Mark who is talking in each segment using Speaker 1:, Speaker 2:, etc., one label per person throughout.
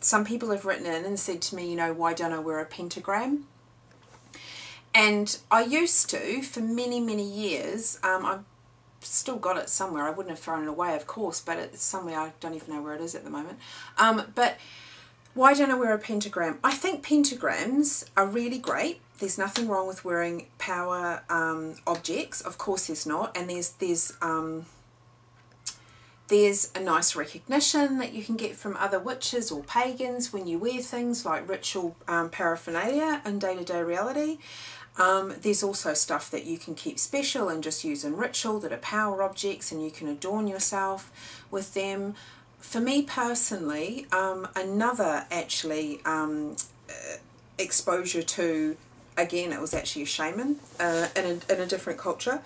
Speaker 1: some people have written in and said to me, you know, why don't I wear a pentagram? And I used to for many, many years. I've still got it somewhere. I wouldn't have thrown it away, of course, but it's somewhere. I don't even know where it is at the moment. But why don't I wear a pentagram? I think pentagrams are really great. There's nothing wrong with wearing power objects. Of course there's not. And there's a nice recognition that you can get from other witches or pagans when you wear things like ritual paraphernalia in day-to-day reality. There's also stuff that you can keep special and just use in ritual that are power objects, and you can adorn yourself with them. For me personally, another actually exposure to, again, it was actually a shaman in a different culture,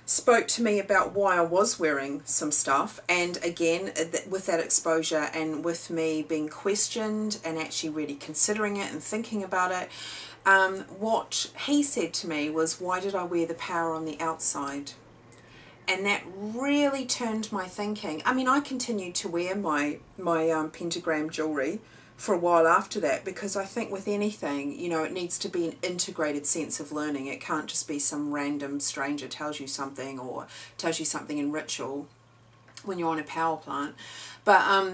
Speaker 1: spoke to me about why I was wearing some stuff. And again, with that exposure and with me being questioned and actually really considering it and thinking about it, what he said to me was, why did I wear the power on the outside? And that really turned my thinking. I mean, I continued to wear my pentagram jewellery for a while after that, because I think with anything, you know, it needs to be an integrated sense of learning. It can't just be some random stranger tells you something, or tells you something in ritual when you're on a power plant. But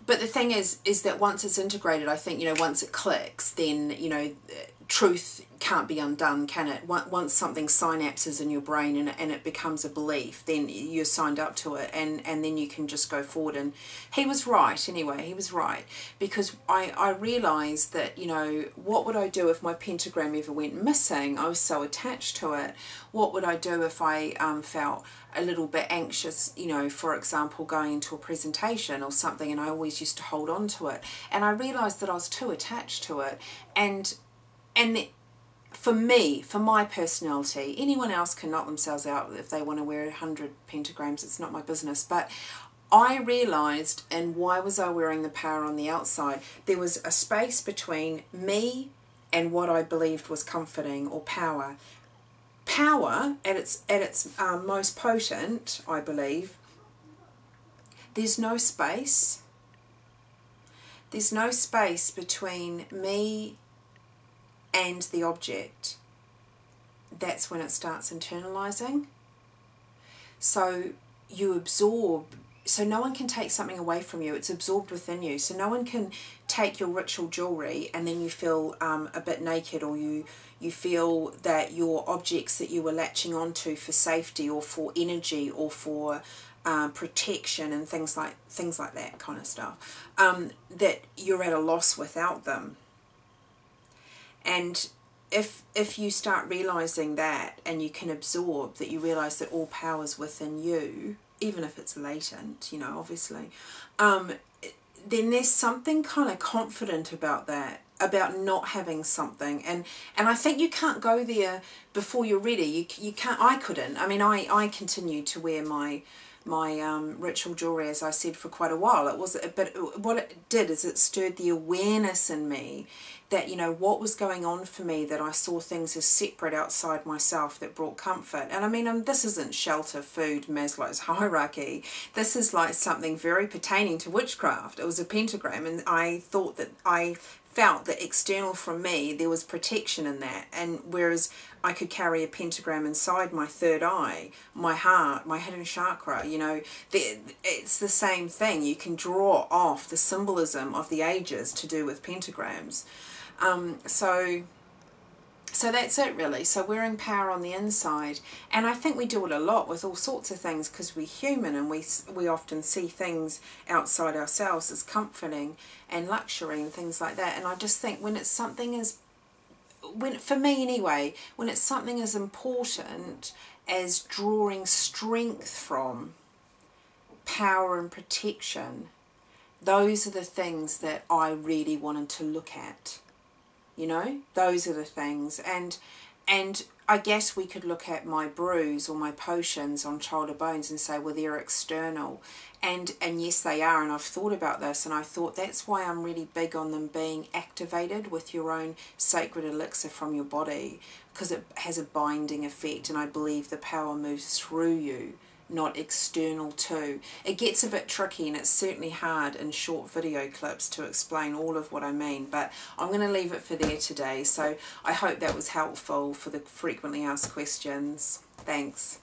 Speaker 1: the thing is that once it's integrated, I think, you know, once it clicks, then, you know, truth can't be undone, can it? Once something synapses in your brain and it becomes a belief, then you're signed up to it, and then you can just go forward. And he was right anyway. He was right, because I realised that, you know, what would I do if my pentagram ever went missing? I was so attached to it. What would I do if I felt a little bit anxious, you know, for example, going into a presentation or something, and I always used to hold on to it. And I realised that I was too attached to it. And for me, for my personality, anyone else can knock themselves out if they want to wear 100 pentagrams. It's not my business. But I realised, and why was I wearing the power on the outside? There was a space between me and what I believed was comforting or power. Power at its most potent, I believe, there's no space. There's no space between me and the object. That's when it starts internalizing. So you absorb, so no one can take something away from you. It's absorbed within you. So no one can take your ritual jewelry and then you feel a bit naked, or you feel that your objects that you were latching onto for safety or for energy or for protection and things like that kind of stuff, that you're at a loss without them. And if you start realizing that, and you can absorb that, you realize that all power is within you, even if it's latent, you know, obviously, then there's something kind of confident about that, about not having something. And I think you can't go there before you're ready. You can't. I couldn't. I mean, I continued to wear my ritual jewelry, as I said, for quite a while. But what it did is it stirred the awareness in me that, you know, what was going on for me, that I saw things as separate outside myself that brought comfort. And I mean, this isn't shelter, food, Maslow's hierarchy. This is like something very pertaining to witchcraft. It was a pentagram, and I thought that I felt that external from me, there was protection in that. And whereas I could carry a pentagram inside my third eye, my heart, my hidden chakra, you know, it's the same thing. You can draw off the symbolism of the ages to do with pentagrams. So that's it really. So wearing power on the inside, and I think we do it a lot with all sorts of things, because we're human, and we often see things outside ourselves as comforting and luxury and things like that. And I just think when it's something as, for me anyway, when it's something as important as drawing strength from power and protection, those are the things that I really wanted to look at. You know, those are the things. And I guess we could look at my brews or my potions on shoulder bones and say, well, they're external. And yes, they are. And I've thought about this, and I thought that's why I'm really big on them being activated with your own sacred elixir from your body, because it has a binding effect, and I believe the power moves through you not external to. It gets a bit tricky, and it's certainly hard in short video clips to explain all of what I mean, but I'm going to leave it for there today. So I hope that was helpful for the frequently asked questions. Thanks.